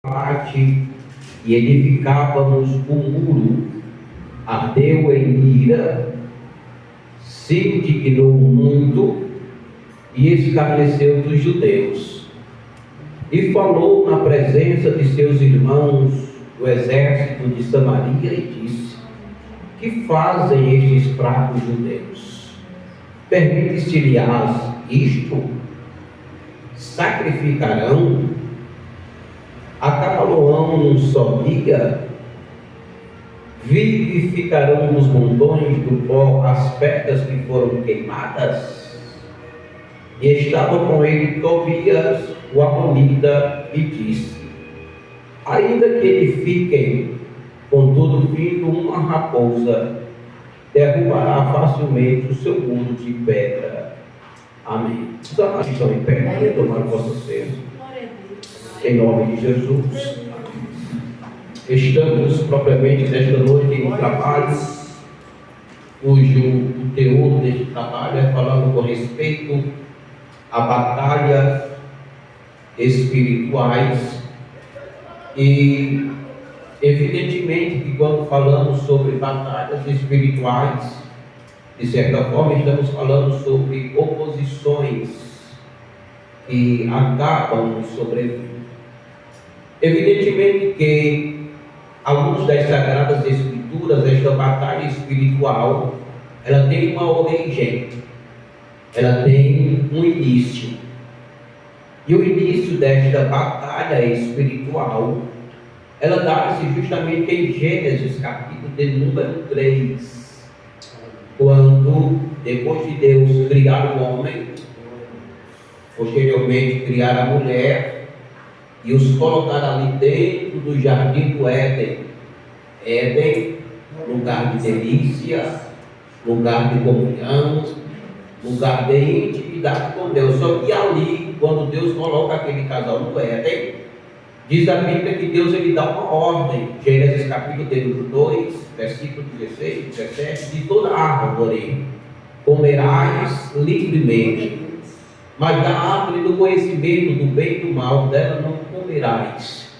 parte e edificávamos o muro, ardeu em ira, se indignou muito e escarneceu dos judeus. E falou na presença de seus irmãos do exército de Samaria e disse: que fazem estes fracos judeus? Permite-se-lhes isto? Sacrificarão? Acabá-lo-ão num só dia? Vivificarão nos montões do pó as pedras que foram queimadas? E estava com ele Tobias, o amonita, e disse: ainda que edifiquem, contudo vindo uma raposa, derrubará facilmente o seu muro de pedra. Amém. Os amados estão em pé, para tomar o vosso assento. Em nome de Jesus. Estamos propriamente nesta noite em trabalho, cujo o teor deste trabalho é falando com respeito a batalhas espirituais. E evidentemente que quando falamos sobre batalhas espirituais, de certa forma estamos falando sobre oposições que acabam de sobreviver. Evidentemente que, à luz das Sagradas Escrituras, esta batalha espiritual, ela tem uma origem, ela tem um início. E o início desta batalha espiritual, ela dá-se justamente em Gênesis, capítulo de número 3, quando, depois de Deus criar o homem, posteriormente criar a mulher, e os colocar ali dentro do jardim do Éden. Éden, lugar de delícia, lugar de comunhão, lugar de intimidade com Deus. Só que ali, quando Deus coloca aquele casal no Éden, diz a Bíblia que Deus ele dá uma ordem. Gênesis capítulo 2, versículo 16, 17, de toda árvore comerás livremente, mas da árvore do conhecimento do bem e do mal, dela não comerás,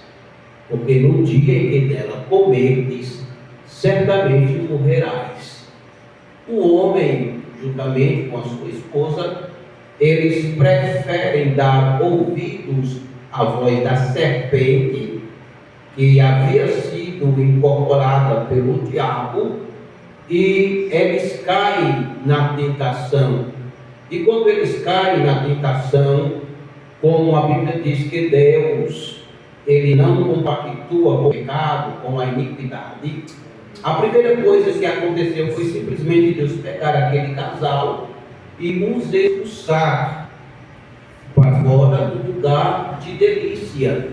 porque no dia em que dela comerdes, certamente morrerás. O homem, juntamente com a sua esposa, eles preferem dar ouvidos à voz da serpente, que havia sido incorporada pelo diabo, e eles caem na tentação. E quando eles caem na tentação, como a Bíblia diz que Deus, ele não compactua com o pecado, com a iniquidade, a primeira coisa que aconteceu foi simplesmente Deus pegar aquele casal e os expulsar para fora do lugar de delícia,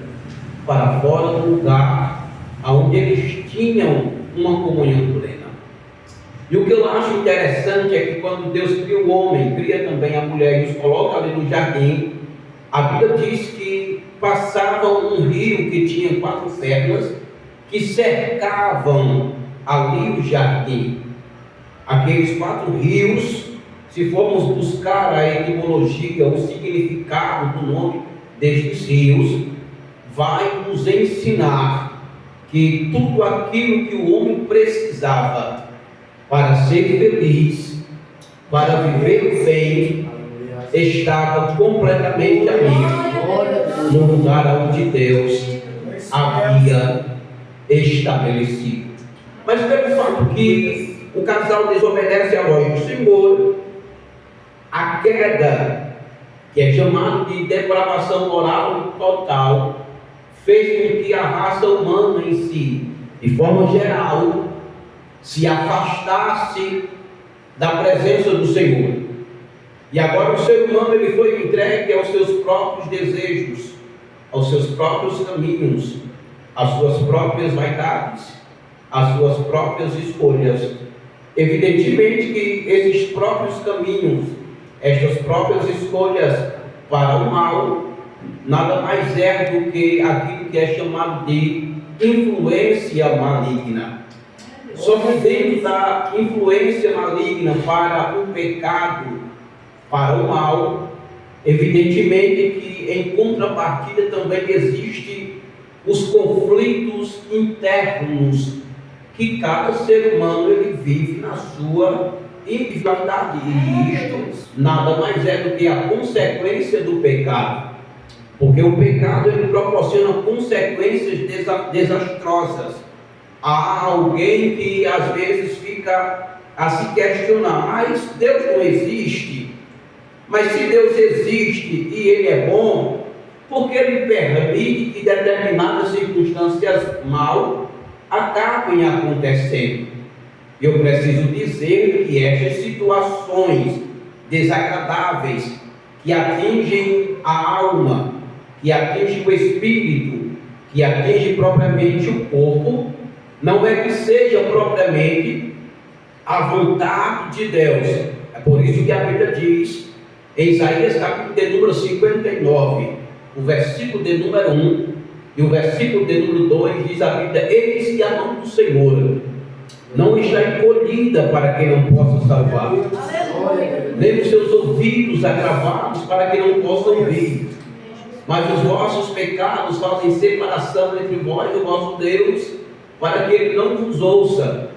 para fora do lugar onde eles tinham uma comunhão plena. E o que eu acho interessante é que quando Deus cria o homem, cria também a mulher e os coloca ali no jardim, a Bíblia diz que passava um rio que tinha 4 pernas, que cercavam ali o jardim. Aqueles 4 rios, se formos buscar a etimologia, o significado do nome destes rios, vai nos ensinar que tudo aquilo que o homem precisava para ser feliz, para viver bem, estava completamente ali, no lugar onde Deus havia estabelecido. Mas pelo fato que o casal desobedece à voz do Senhor, a queda, que é chamada de depravação moral total, fez com que a raça humana em si, de forma geral, se afastasse da presença do Senhor. E agora o ser humano ele foi entregue aos seus próprios desejos, aos seus próprios caminhos, às suas próprias vaidades, às suas próprias escolhas. Evidentemente que esses próprios caminhos, estas próprias escolhas para o mal, nada mais é do que aquilo que é chamado de influência maligna. Só que dentro da influência maligna para o pecado, para o mal, evidentemente que em contrapartida também existe os conflitos internos que cada ser humano ele vive na sua individualidade. E isto nada mais é do que a consequência do pecado. Porque o pecado ele proporciona consequências desastrosas. Há alguém que às vezes fica a se questionar: mas Deus não existe? Mas se Deus existe e Ele é bom, por que Ele permite que determinadas circunstâncias mal acabem acontecendo? Eu preciso dizer que estas situações desagradáveis que atingem a alma, que atingem o espírito, que atingem propriamente o corpo, não é que seja propriamente a vontade de Deus. É por isso que a Bíblia diz, em Isaías capítulo de número 59, o versículo de número 1 e o versículo de número 2, diz a Bíblia: eis que a mão do Senhor não está encolhida para que não possa salvar, nem os seus ouvidos agravados para que não possa ouvir, mas os vossos pecados fazem separação entre vós e o vosso Deus, para que Ele não vos ouça.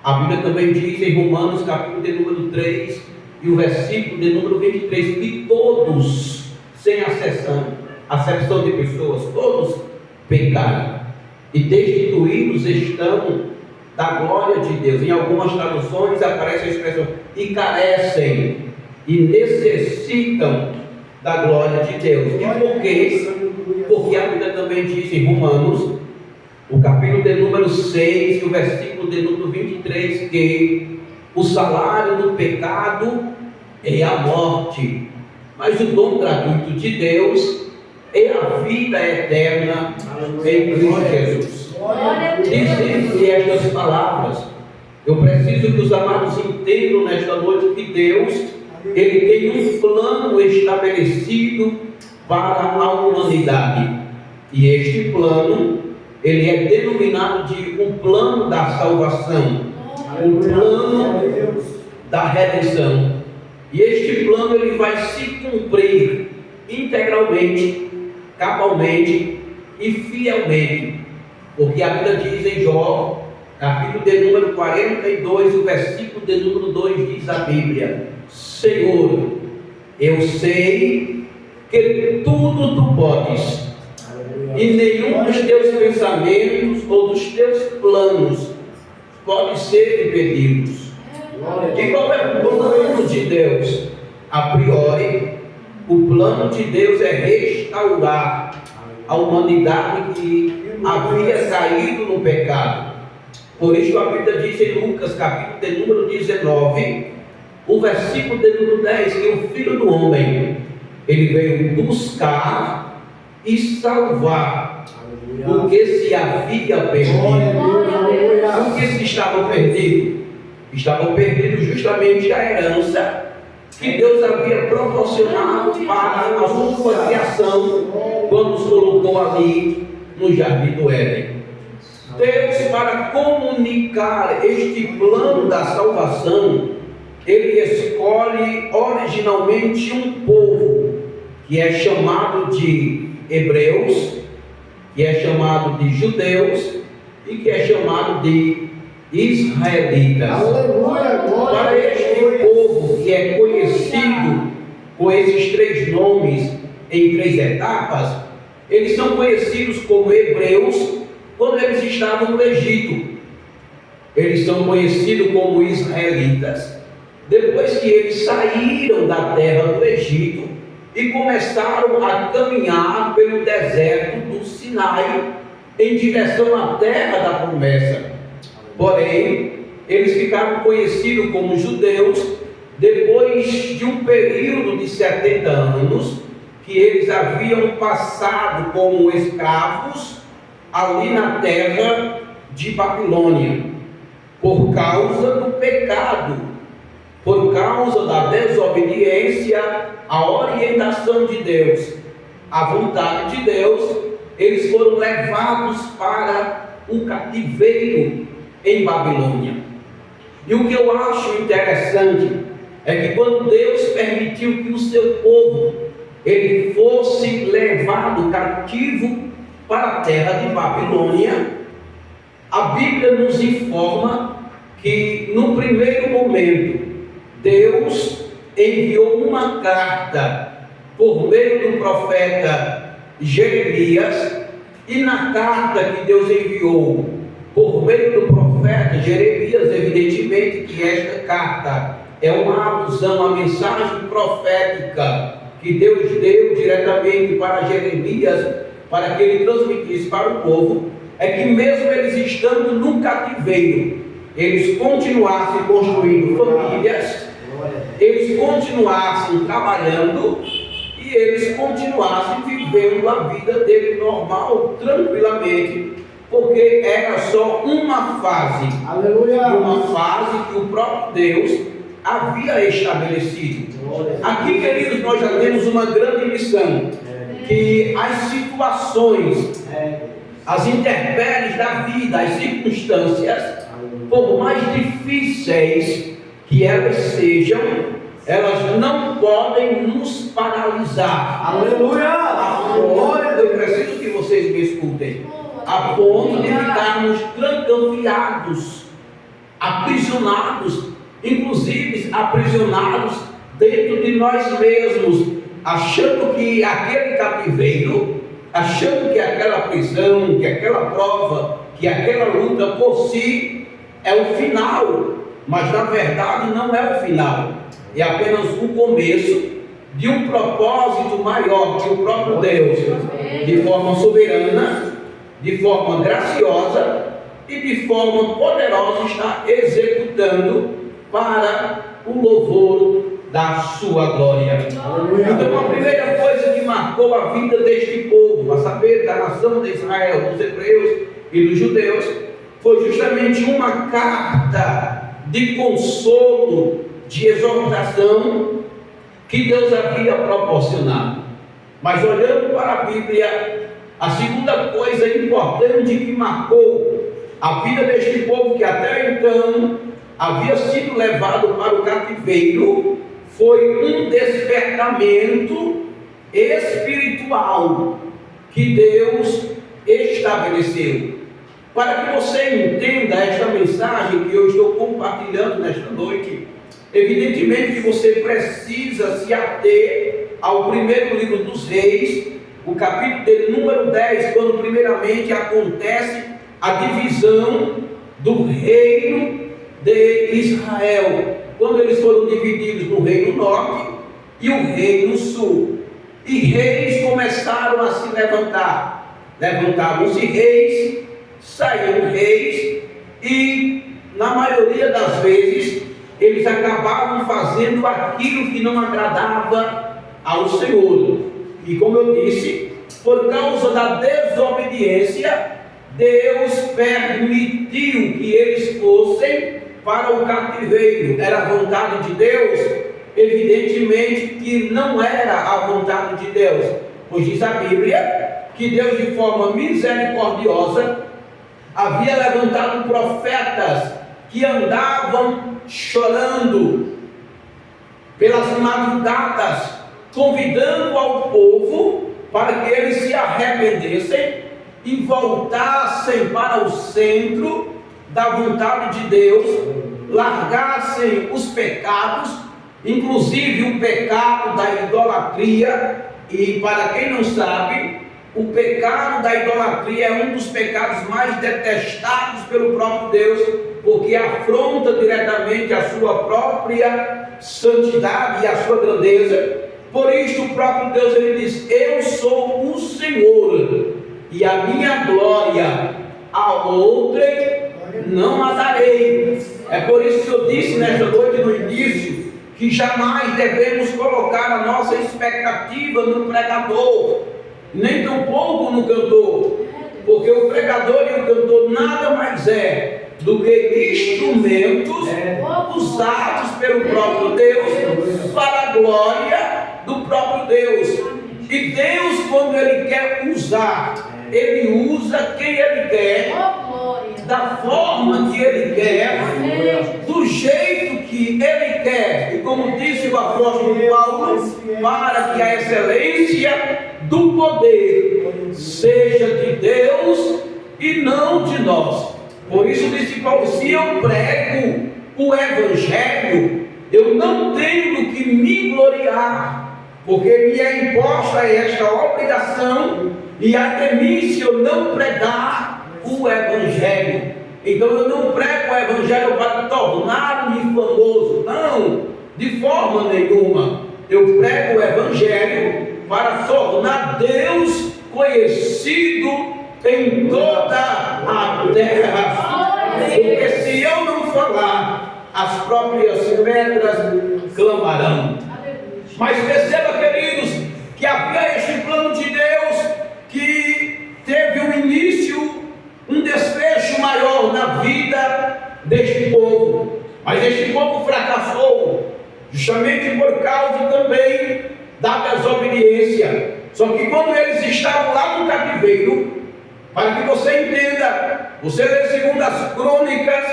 A Bíblia também diz em Romanos capítulo de número 3 e o versículo de número 23, que todos, sem acepção de pessoas, todos pecaram e destituídos estão da glória de Deus. Em algumas traduções aparece a expressão e carecem e necessitam da glória de Deus. E por quê? Porque a Bíblia também diz em Romanos, o capítulo de número 6 e o versículo de número 23, que o salário do pecado é a morte, mas o dom gratuito de Deus é a vida eterna em Cristo Jesus. Dizendo-lhe estas palavras, eu preciso que os amados entendam nesta noite que Deus, Ele tem um plano estabelecido para a humanidade, e este plano, ele é denominado de um plano da salvação, um plano da redenção. E este plano ele vai se cumprir integralmente, cabalmente e fielmente, porque a Bíblia diz em Jó, capítulo de número 42, o versículo de número 2, diz a Bíblia: Senhor, eu sei que tudo tu podes, e nenhum dos teus pensamentos ou dos teus planos pode ser impedidos. E qual é o plano de Deus? A priori, o plano de Deus é restaurar a humanidade que havia caído no pecado. Por isso a Bíblia diz em Lucas capítulo de número 19, o versículo de número 10, que o Filho do Homem, ele veio buscar e salvar o que se havia perdido. O que se estava perdido? Estavam perdidos justamente a herança que Deus havia proporcionado para a sua criação quando os colocou ali no Jardim do Éden. Deus, para comunicar este plano da salvação, Ele escolhe originalmente um povo que é chamado de hebreus, que é chamado de judeus e que é chamado de israelitas. Para este povo que é conhecido com esses três nomes em três etapas, eles são conhecidos como hebreus quando eles estavam no Egito. Eles são conhecidos como israelitas depois que eles saíram da terra do Egito e começaram a caminhar pelo deserto do Sinai em direção à terra da promessa. Porém, eles ficaram conhecidos como judeus depois de um período de 70 anos que eles haviam passado como escravos ali na terra de Babilônia, por causa do pecado, por causa da desobediência à orientação de Deus, à vontade de Deus. Eles foram levados para o cativeiro em Babilônia. E o que eu acho interessante é que quando Deus permitiu que o seu povo ele fosse levado cativo para a terra de Babilônia, a Bíblia nos informa que no primeiro momento Deus enviou uma carta por meio do profeta Jeremias, e na carta que Deus enviou por meio do profeta Jeremias, evidentemente que esta carta é uma alusão à mensagem profética que Deus deu diretamente para Jeremias, para que ele transmitisse para o povo, é que mesmo eles estando no cativeiro, eles continuassem construindo famílias, eles continuassem trabalhando e eles continuassem vivendo a vida dele normal, tranquilamente, porque era só uma fase, uma fase que o próprio Deus havia estabelecido. Aqui, queridos, nós já temos uma grande lição, que as situações, as intempéries da vida, as circunstâncias, por mais difíceis que elas sejam, elas não podem nos paralisar. Aleluia! Eu preciso que vocês me escutem. A ponto de ficarmos trancafiados, aprisionados, inclusive aprisionados dentro de nós mesmos, achando que aquele cativeiro, achando que aquela prisão, que aquela prova, que aquela luta por si é o final, mas na verdade não é o final, é apenas o começo de um propósito maior que o próprio Deus, de forma soberana, de forma graciosa e de forma poderosa, está executando para o louvor da sua glória. Então, a primeira coisa que marcou a vida deste povo, a saber, da nação de Israel, dos hebreus e dos judeus, foi justamente uma carta de consolo, de exortação que Deus havia proporcionado. Mas olhando para a Bíblia, a segunda coisa importante que marcou a vida deste povo, que até então havia sido levado para o cativeiro, foi um despertamento espiritual que Deus estabeleceu. Para que você entenda esta mensagem que eu estou compartilhando nesta noite, evidentemente que você precisa se ater ao primeiro livro dos Reis, o capítulo de número 10, quando primeiramente acontece a divisão do reino de Israel, quando eles foram divididos no reino norte e o reino sul, e reis começaram a se levantar, levantavam-se reis, saíram reis, e na maioria das vezes eles acabavam fazendo aquilo que não agradava ao Senhor, e como eu disse, por causa da desobediência, Deus permitiu que eles fossem para o cativeiro. Era a vontade de Deus? Evidentemente que não era a vontade de Deus, pois diz a Bíblia que Deus, de forma misericordiosa, havia levantado profetas que andavam chorando pelas madrugadas, convidando ao povo para que eles se arrependessem e voltassem para o centro da vontade de Deus, largassem os pecados, inclusive o pecado da idolatria. E para quem não sabe, o pecado da idolatria é um dos pecados mais detestados pelo próprio Deus, porque afronta diretamente a sua própria santidade e a sua grandeza. Por isso o próprio Deus, ele diz: eu sou o Senhor, e a minha glória a outrem não a darei. É por isso que eu disse nesta noite, no início, que jamais devemos colocar a nossa expectativa no pregador, nem tampouco no cantor, porque o pregador e o cantor nada mais é do que instrumentos usados pelo próprio Deus para a glória do próprio Deus. E Deus, quando Ele quer usar, Ele usa quem Ele quer, da forma que Ele quer, do jeito que Ele quer. E como disse o apóstolo Paulo, para que a excelência do poder seja de e não de nós. Por isso disse Paulo: se eu prego o Evangelho, eu não tenho do que me gloriar, porque me é imposta esta obrigação, e até mim se eu não pregar o Evangelho. Então eu não prego o Evangelho para tornar-me famoso, não, de forma nenhuma. Eu prego o Evangelho para tornar Deus conhecido em toda a terra. Porque se eu não falar, as próprias pedras clamarão. Mas perceba, queridos, que havia este plano de Deus que teve um início, um desfecho maior na vida deste povo. Mas este povo fracassou, justamente por causa também da desobediência. Só que quando eles estavam lá no cativeiro, para que você entenda, você lê segundo as Crônicas,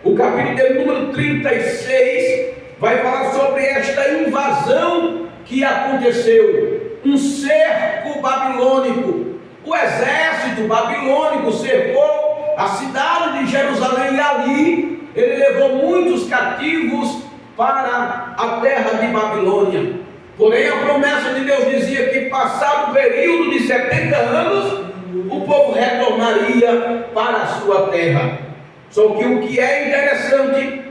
o capítulo de número 36, vai falar sobre esta invasão que aconteceu, um cerco babilônico. O exército babilônico cercou a cidade de Jerusalém e ali ele levou muitos cativos para a terra de Babilônia. Porém a promessa de Deus dizia que passado o período de 70 anos, o povo retornaria para a sua terra. Só que o que é interessante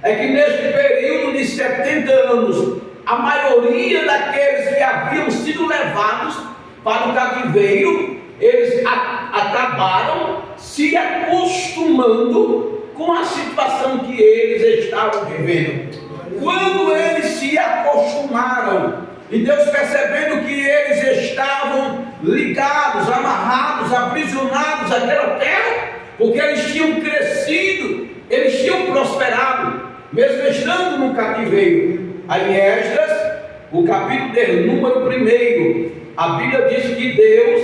é que neste período de 70 anos, a maioria daqueles que haviam sido levados para o cativeiro, eles acabaram se acostumando com a situação que eles estavam vivendo. Quando eles se acostumaram, e Deus percebendo que eles estavam ligados, amarrados, aprisionados àquela terra, porque eles tinham crescido, eles tinham prosperado, mesmo estando no cativeiro. Aí Esdras, o capítulo de número 1, a Bíblia diz que Deus,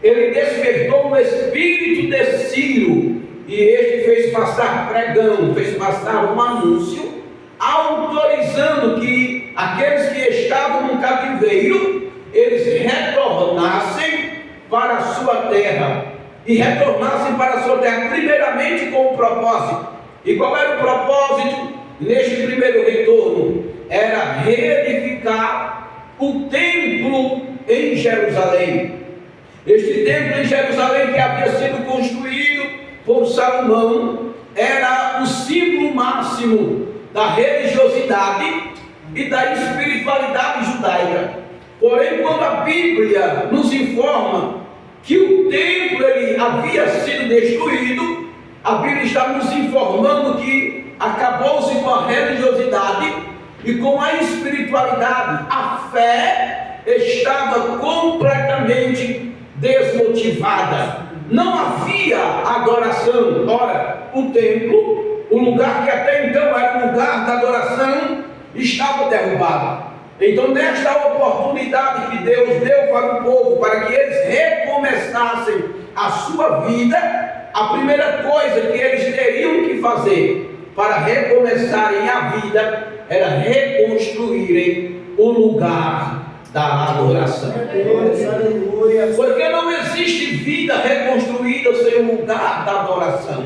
ele despertou um espírito de Ciro, e este fez passar pregão, fez passar um anúncio, autorizando que aqueles que estavam no cativeiro, eles retornassem para a sua terra, e retornassem para a sua terra, primeiramente com um propósito. E qual era o propósito neste primeiro retorno? Era reedificar o templo em Jerusalém. Este templo em Jerusalém, que havia sido construído por Salomão, era o símbolo máximo da religiosidade e da espiritualidade judaica. Porém, quando a Bíblia nos informa que o templo ele havia sido destruído, a Bíblia está nos informando que acabou-se com a religiosidade e com a espiritualidade. A fé estava completamente desmotivada. Não havia adoração. Ora, o templo, o lugar que até então era o lugar da adoração, estava derrubado. Então, nesta oportunidade que Deus deu para o povo, para que eles recomeçassem a sua vida, a primeira coisa que eles teriam que fazer para recomeçarem a vida era reconstruírem o lugar da adoração. Porque não existe vida reconstruída sem o lugar da adoração.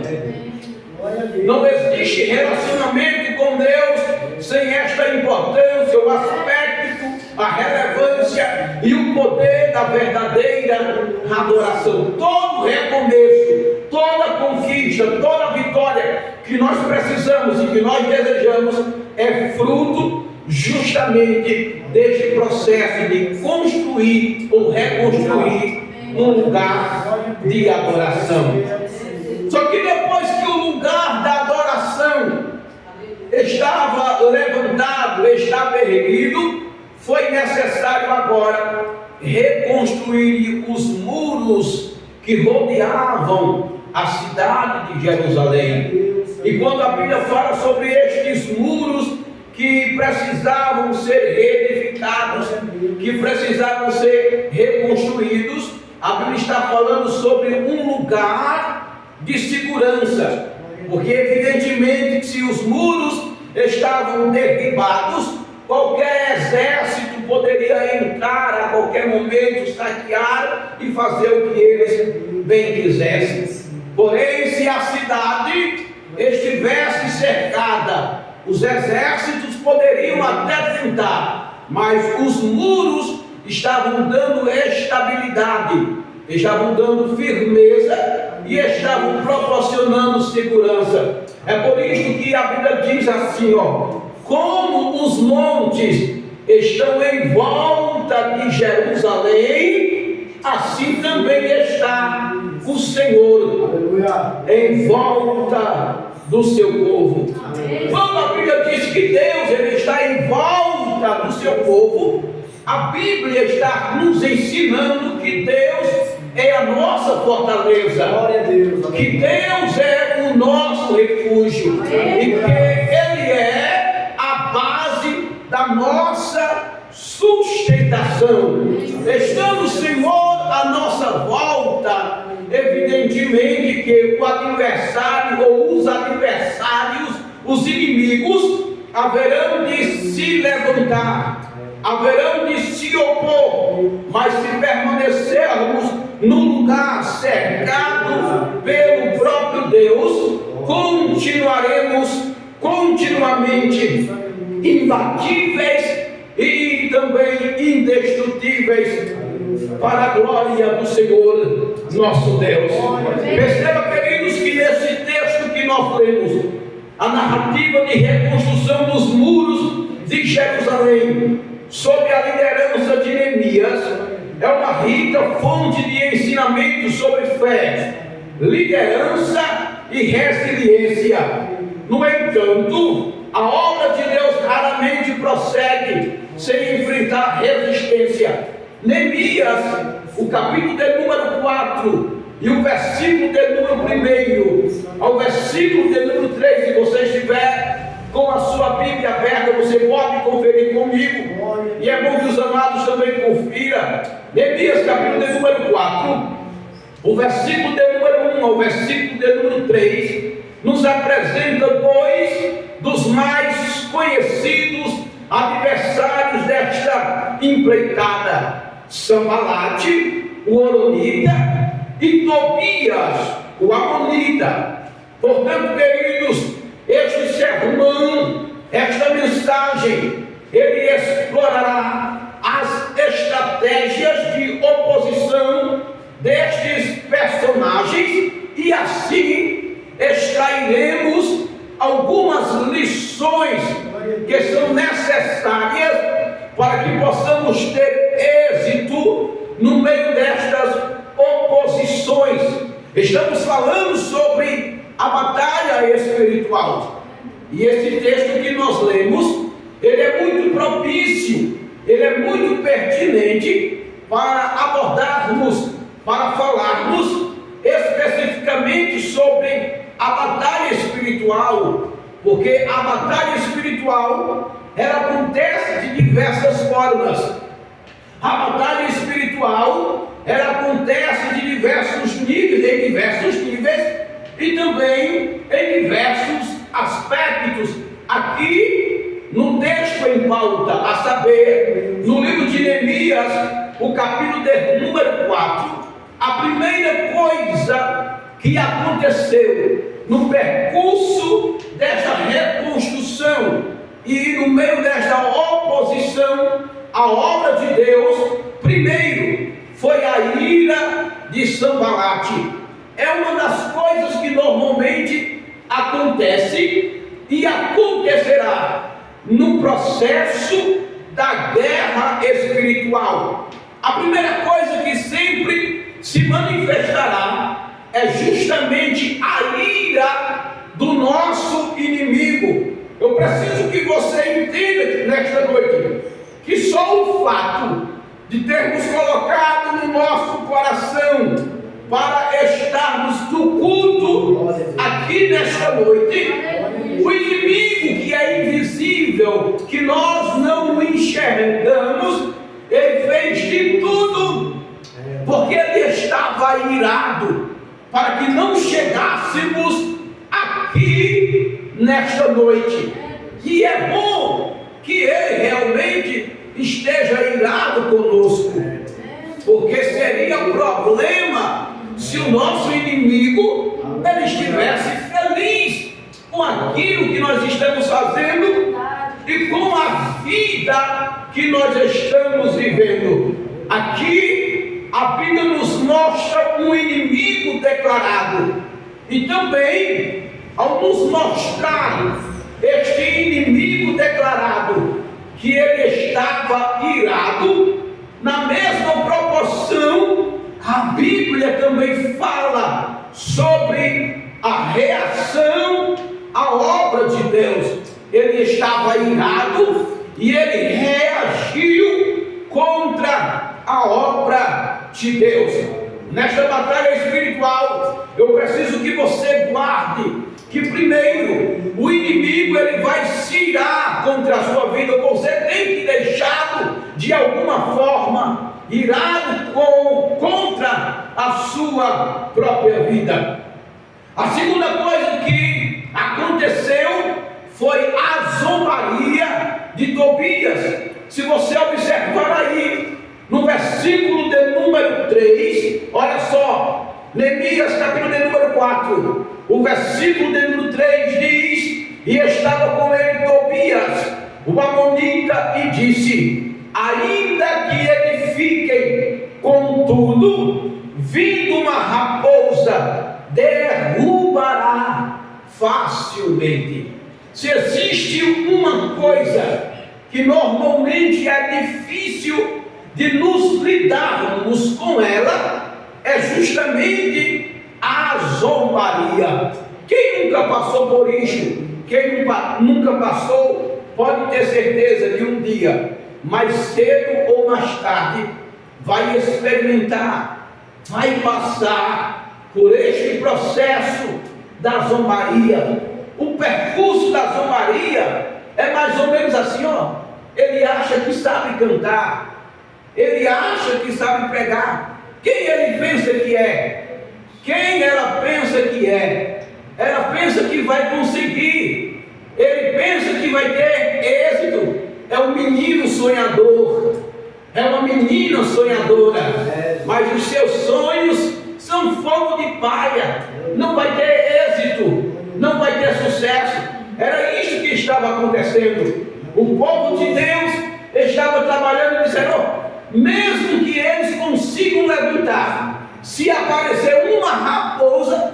Não existe relacionamento com Deus sem esta importância, o aspecto, a relevância e o poder da verdadeira adoração. Todo recomeço, toda conquista, toda vitória que nós precisamos e que nós desejamos é fruto justamente deste processo de construir ou reconstruir um lugar de adoração. Só que depois que o lugar da adoração estava levantado, estava erguido, foi necessário agora reconstruir os muros que rodeavam a cidade de Jerusalém. E quando a Bíblia fala sobre estes muros que precisavam ser reedificados, que precisavam ser reconstruídos, a Bíblia está falando sobre um lugar de segurança, porque evidentemente que se os muros estavam derribados, qualquer exército poderia entrar a qualquer momento, saquear e fazer o que eles bem quisessem. Porém, se a cidade estivesse cercada, os exércitos poderiam até tentar, mas os muros estavam dando estabilidade, estavam dando firmeza e estavam proporcionando segurança. É por isso que a Bíblia diz assim, como os montes estão em volta de Jerusalém, assim também está o Senhor em volta do seu povo. Quando a Bíblia diz que Deus ele está em volta do seu povo, a Bíblia está nos ensinando que Deus é a nossa fortaleza, glória a Deus, que Deus é o nosso refúgio, e que Ele é a base da nossa sustentação. Estando o Senhor à nossa volta, evidentemente que o adversário ou os adversários, os inimigos, haverão de se levantar, haverão de se opor, mas se permanecermos no lugar cercado pelo próprio Deus, continuaremos continuamente imbatíveis e também indestrutíveis para a glória do Senhor nosso Deus. Perceba, queridos, que nesse texto que nós lemos, a narrativa de reconstrução dos muros de Jerusalém, sob a liderança de Neemias, é uma rica fonte de ensinamento sobre fé, liderança e resiliência. No entanto, a obra de Deus raramente prossegue sem enfrentar resistência. Neemias, o capítulo de número 4 e o versículo de número 1 ao versículo de número 3, se você estiver com a sua Bíblia aberta, você pode conferir comigo, e é bom que os amados também confiram. Neemias, capítulo de número 4, o versículo de número 1 ao versículo de número 3, nos apresenta dois dos mais conhecidos adversários desta empreitada: Sambalate, o Horonita, e Tobias, o Amonita. Portanto, queridos, este sermão, esta mensagem, ele explorará as estratégias de oposição destes personagens, e assim extrairemos algumas lições que são necessárias para que possamos ter êxito no meio destas oposições. Estamos falando sobre a batalha espiritual, e esse texto que nós lemos, ele é muito propício, ele é muito pertinente para abordarmos, para falarmos especificamente sobre a batalha espiritual, porque a batalha espiritual ela acontece de diversas formas. A batalha espiritual ela acontece de diversos níveis, e também em diversos aspectos. Aqui no texto em pauta, a saber, no livro de Neemias, o capítulo de número 4, a primeira coisa que aconteceu no percurso desta reconstrução e no meio desta oposição à obra de Deus, primeiro foi a ira de Sambalate. É uma das coisas que normalmente acontece e acontecerá no processo da guerra espiritual. A primeira coisa que sempre se manifestará é justamente a ira do nosso inimigo. Eu preciso que você entenda nesta noite que só o fato de termos colocado no nosso coração para estarmos no culto aqui nesta noite, o inimigo que é invisível, que nós não enxergamos, ele fez de tudo, porque ele estava irado, para que não chegássemos aqui nesta noite. E é bom que ele realmente esteja irado conosco, porque seria problema se o nosso inimigo ele estivesse feliz com aquilo que nós estamos fazendo e com a vida que nós estamos vivendo. Aqui a Bíblia nos mostra um inimigo declarado, e também ao nos mostrar este inimigo declarado, que ele estava irado, na mesma proporção a Bíblia também fala sobre a reação à obra de Deus. Ele estava irado e ele reagiu contra a obra de Deus. Nesta batalha espiritual, eu preciso que você guarde que primeiro o inimigo ele vai se irar contra a sua vida. Você tem que deixá-lo de alguma forma irado contra a sua própria vida. A segunda coisa que aconteceu foi a zombaria de Tobias. Se você observar aí no versículo de número 3, olha só, Neemias capítulo de número 4, o versículo de número 3 diz: e estava com ele Tobias, o amonita, e disse: ainda que edifiquem, contudo, vindo uma raposa, derrubará facilmente. Se existe uma coisa que normalmente é difícil de nos lidarmos com ela, é justamente a zombaria. Quem nunca passou por isso? Quem nunca passou, pode ter certeza que um dia, mais cedo ou mais tarde, vai experimentar, vai passar por este processo da zombaria. O percurso da zombaria é mais ou menos assim, ó. Ele acha que sabe cantar, ele acha que sabe pregar. Quem ele pensa que é? Quem ela pensa que é? Ela pensa que vai conseguir, ele pensa que vai ter êxito. É um menino sonhador, é uma menina sonhadora, mas os seus sonhos são fogo de palha, não vai ter êxito, não vai ter sucesso. Era isso que estava acontecendo. O povo de Deus estava trabalhando e disseram: mesmo que eles consigam levantar, se aparecer uma raposa,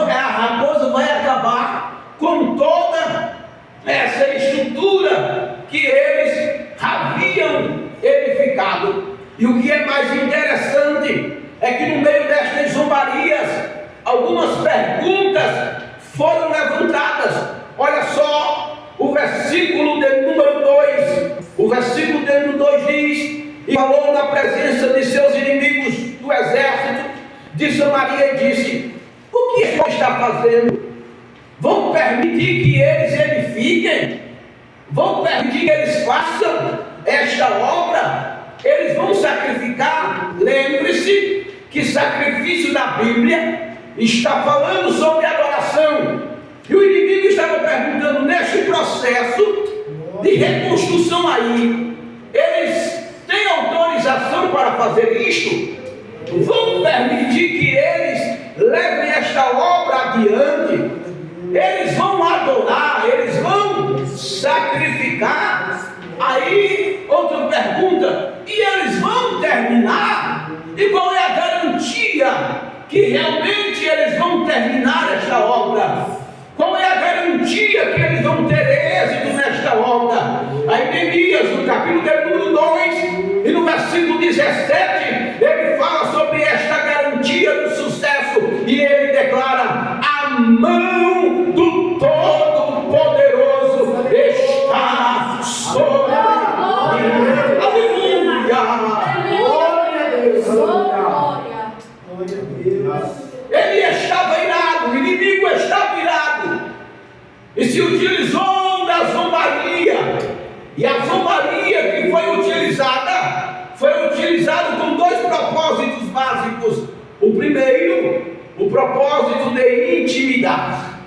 a raposa vai acabar com toda essa estrutura que eles haviam edificado. E o que é mais interessante é que no meio destas zombarias, algumas perguntas foram levantadas. Olha só o versículo de número 2. O versículo de número 2 diz: e falou na presença de seus inimigos do exército de Samaria e disse: o que está fazendo? Vão permitir que eles edifiquem? Vão permitir que eles façam esta obra? Eles vão sacrificar? Lembre-se que sacrifício da Bíblia está falando sobre adoração. E o inimigo estava perguntando: neste processo de reconstrução aí, eles têm autorização para fazer isto? Vão permitir que eles levem esta obra adiante? Eles vão adorar, eles vão sacrificar? Aí outra pergunta: e eles vão terminar? E qual é a garantia que realmente eles vão terminar esta obra? Qual é a garantia que eles vão ter êxito nesta obra? Aí Neemias, no capítulo número 2 e no versículo 17, ele fala sobre esta garantia do sucesso, e ele declara: a mão do Todo-Poderoso está sobre mim. Aleluia! Ele estava irado, o inimigo estava irado, e se utilizou da zombaria. E a zombaria que foi utilizada com dois propósitos básicos. O primeiro, o propósito de intimidar,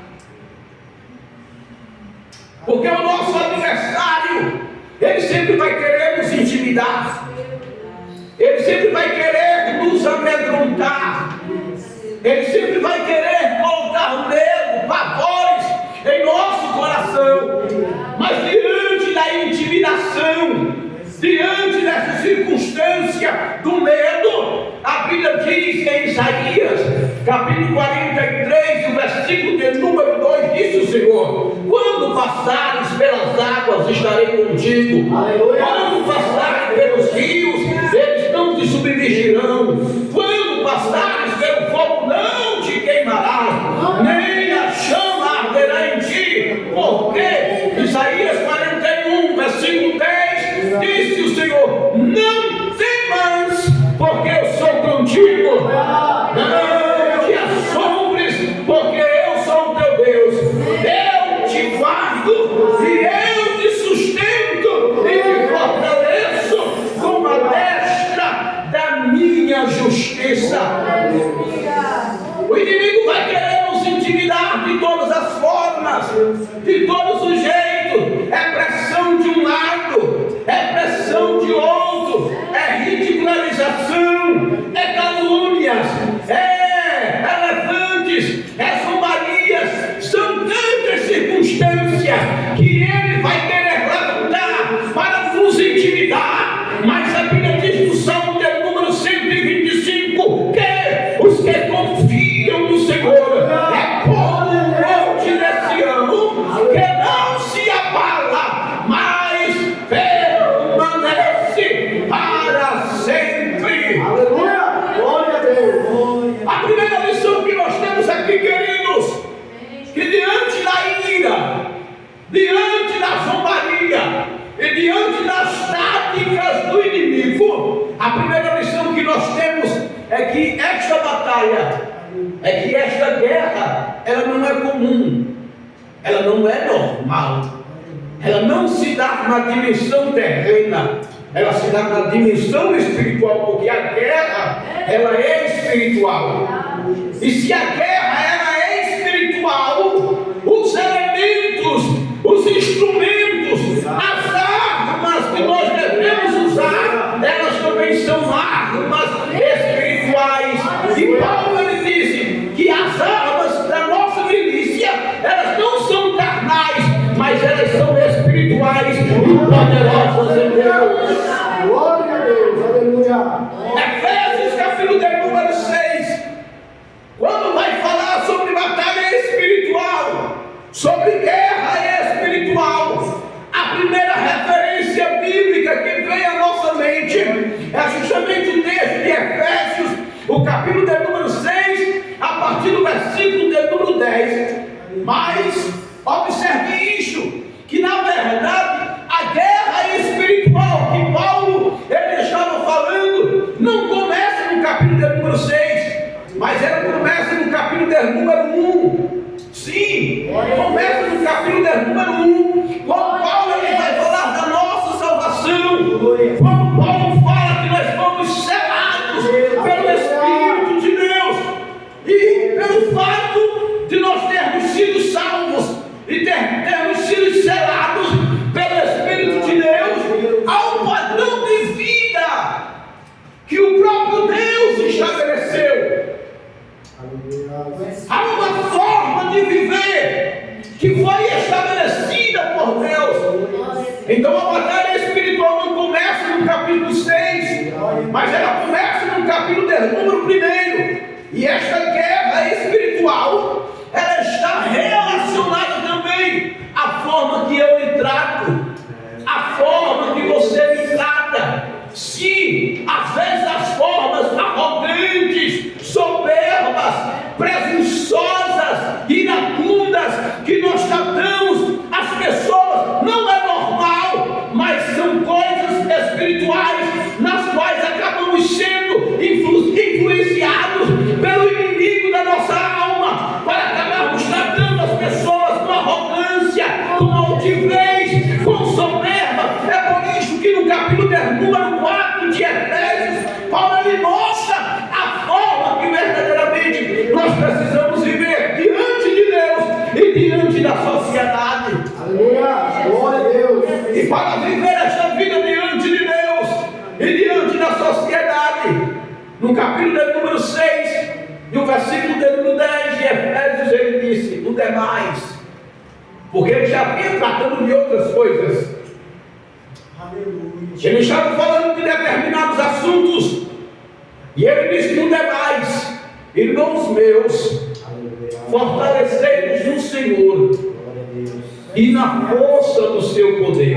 porque o nosso adversário, ele sempre vai querer nos intimidar. Ele sempre vai querer nos amedrontar. Ele sempre vai querer colocar medo, pavores em nosso coração. Mas diante da intimidação, diante dessa circunstância do medo, a Bíblia diz em Isaías, capítulo 43, o versículo de número 2, disse o Senhor: quando passares pelas águas, estarei contigo. Aleluia. Quando passares pelos rios, eles não te submergirão. Quando passares pelo fogo, não te queimarás, nem a chama arderá em ti. Porque Isaías 41, versículo 10, disse o Senhor: não temas, porque eu sou contigo. Não te assombres, porque eu sou o teu Deus. Eu te guardo e eu te sustento e te fortaleço com a destra da minha justiça. O inimigo vai querer nos intimidar de todas as formas, de todos os jeitos. É pressão de um lado, é pressão de outro, é ridicularização, é calúnias, é elefantes, é zombarias. São tantas circunstâncias que ele vai querer levantar para nos intimidar. Mas a Bíblia diz no Salmo de número 125 que os que confiam no Senhor é como um monte de Sião, que não se abala, mas permanece para sempre. Aleluia! Glória a Deus! A primeira lição que nós temos aqui, queridos, que diante da ira, diante da zombaria e diante das táticas do inimigo, a primeira lição que nós temos é que esta batalha, que esta guerra, ela não é comum, ela não é normal, ela não se dá na dimensão terrena, ela se dá na dimensão espiritual, porque a guerra, ela é espiritual. E se a guerra, ela é espiritual, os elementos, os instrumentos, as armas que nós devemos usar, elas também são armas espirituais. E Paulo, ele disse que as armas da nossa milícia, elas não são carnais, mas elas são espirituais e poderosas em Deus. Glória a Deus, aleluia. Efésios capítulo de número 6, quando vai falar sobre batalha espiritual, sobre guerra espiritual, a primeira referência bíblica que vem à nossa mente é justamente o texto de Efésios, o capítulo de número 6, a partir do versículo de número 10. Mas observe isto, que na verdade a guerra espiritual que Paulo ele estava falando não começa no capítulo de número 6, mas ela começa no capítulo de número 1. Sim, começa no capítulo de número 1, quando Paulo ele vai falar da nossa salvação, quando Paulo fala que nós fomos selados pelo Espírito de Deus, e pelo fato de nós termos sido salvos e termos sido selados pelo Espírito de Deus, há um padrão de vida que o próprio Deus estabeleceu. Há uma forma de viver que foi estabelecida por Deus. Então a batalha espiritual não começa no capítulo 6, mas ela começa no capítulo de número 1. E esta guerra espiritual, ela está relacionada também à forma que eu lhe trato, à forma que você me trata. Sim, às vezes as formas arrogantes, soberbas, presunçosas, iracundas que nós tratamos as pessoas não é normal, mas são coisas espirituais nas quais acabamos sendo influenciados pelo inimigo da nossa alma, para acabarmos tratando as pessoas com arrogância, com altivez, com soberba. É por isso que no capítulo de número 4 de Efésios, Paulo ele mostra a forma que verdadeiramente nós precisamos viver diante de Deus e diante da versículo de número 10 de Efésios, ele disse: no demais, porque ele já vinha tratando de outras coisas. Ele estava falando de determinados assuntos, e ele disse: no demais, irmãos meus, fortalecei-vos no Senhor e na força do seu poder.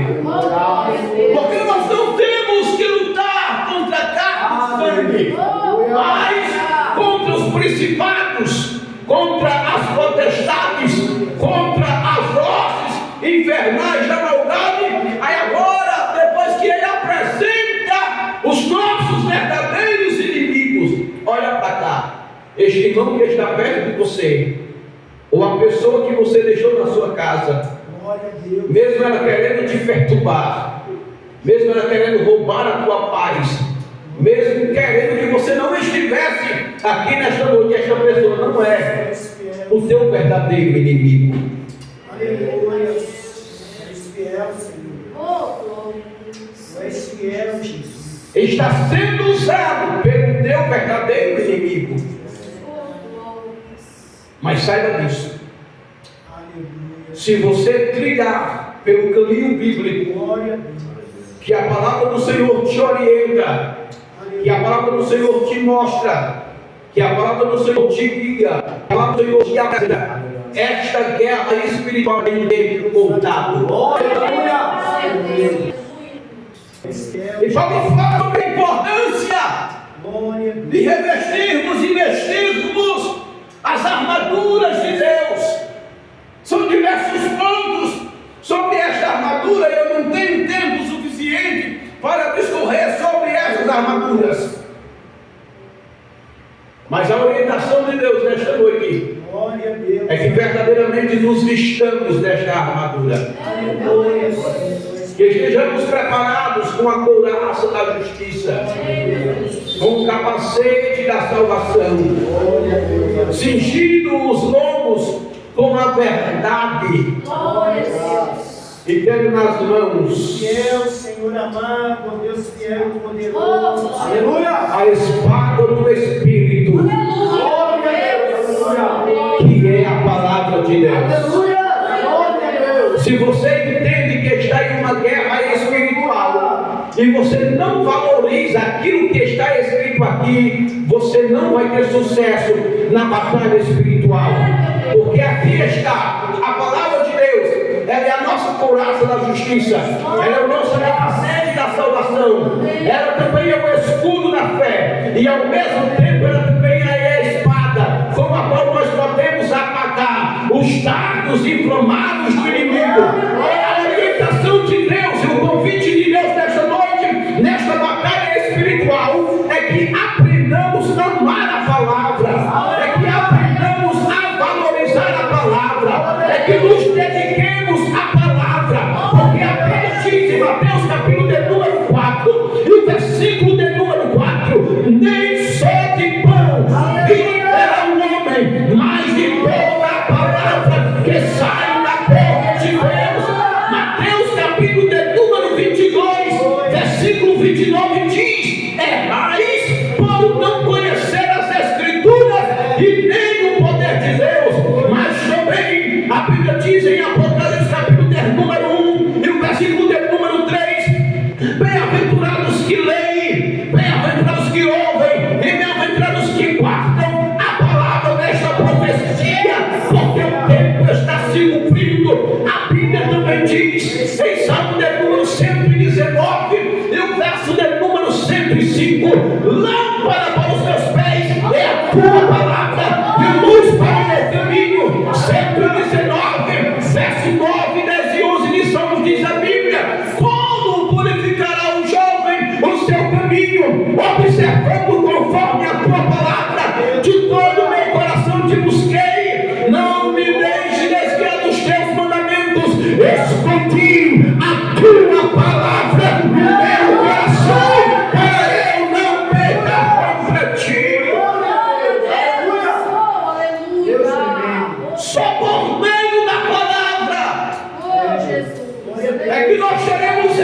Porque nós não temos que lutar contra carne e sangue, mas contra os principados, contra as potestades, contra as hostes infernais da maldade. Aí agora, depois que ele apresenta os nossos verdadeiros inimigos, olha para cá, este irmão que está perto de você, ou a pessoa que você deixou na sua casa, mesmo ela querendo te perturbar, mesmo ela querendo roubar a tua paz, mesmo querendo que você não estivesse aqui nesta noite, esta pessoa não é o teu verdadeiro inimigo. Aleluia. És fiel, Senhor. És fiel, Jesus. Está sendo usado pelo teu verdadeiro inimigo. Mas saiba disso. Se você trilhar pelo caminho bíblico, que a palavra do Senhor te orienta, que a palavra do Senhor te mostra, que a palavra do Senhor te guia, a palavra do Senhor te apresenta, esta guerra espiritual tem voltado. E Paulo fala sobre a importância de revestirmos e vestirmos as armaduras de Deus. São diversos pontos sobre esta armadura, e eu não tenho tempo suficiente para discorrer sobre essas armaduras. Mas a orientação de Deus nesta noite é que verdadeiramente nos vistamos desta armadura. Que estejamos preparados com a couraça da justiça, com o capacete da salvação, cingindo os lombos com a verdade, e tendo nas mãos fiel, Senhor amado, Deus fiel e poderoso, aleluia, a espada do Espírito, que é a palavra de Deus. Se você entende que está em uma guerra espiritual e você não valoriza aquilo que está escrito aqui, você não vai ter sucesso na batalha espiritual. Porque aqui está a palavra de Deus, ela é a nossa couraça da justiça, ela é o nosso capacete da salvação, ela também é o escudo da fé, e ao mesmo tempo ela também é a espada, com a qual nós podemos apagar os dardos inflamados do inimigo. A orientação de Deus e o convite de Deus nesta noite, nesta batalha espiritual, é que aprendamos a amar a palavra, é que aprendamos a valorizar a palavra, é que nos dediquemos à palavra, porque a Bíblia diz em Mateus capítulo de número 4 e o versículo de número 4: nem só de pão viverá o homem, mas de toda a palavra que sai da boca de Deus. Mateus capítulo de número 22, versículo 29 diz: errais por não conhecer as Escrituras e nem o poder de Deus. Mas também a Bíblia diz em Apocalipse capítulo de número 1 e o versículo de número 3: bem-aventurados que leem, bem-aventurados que ouvem e bem-aventurados que guardam a palavra desta profecia, porque o tempo está se cumprindo. A Bíblia também diz em Salmo de número 119 e o verso de número 105: lâmpada para os meus pés é a tua palavra e luz para o meu caminho. 119, verso 9, 10 e 11 lição nos diz a Bíblia: como purificará o jovem o seu caminho, observando conforme a tua palavra. De todo o meu coração te busquei, não me deixe desviar dos teus mandamentos. Escondi a tua palavra no meu coração, para eu não pecar contra ti. Só por meio da palavra é que nós teremos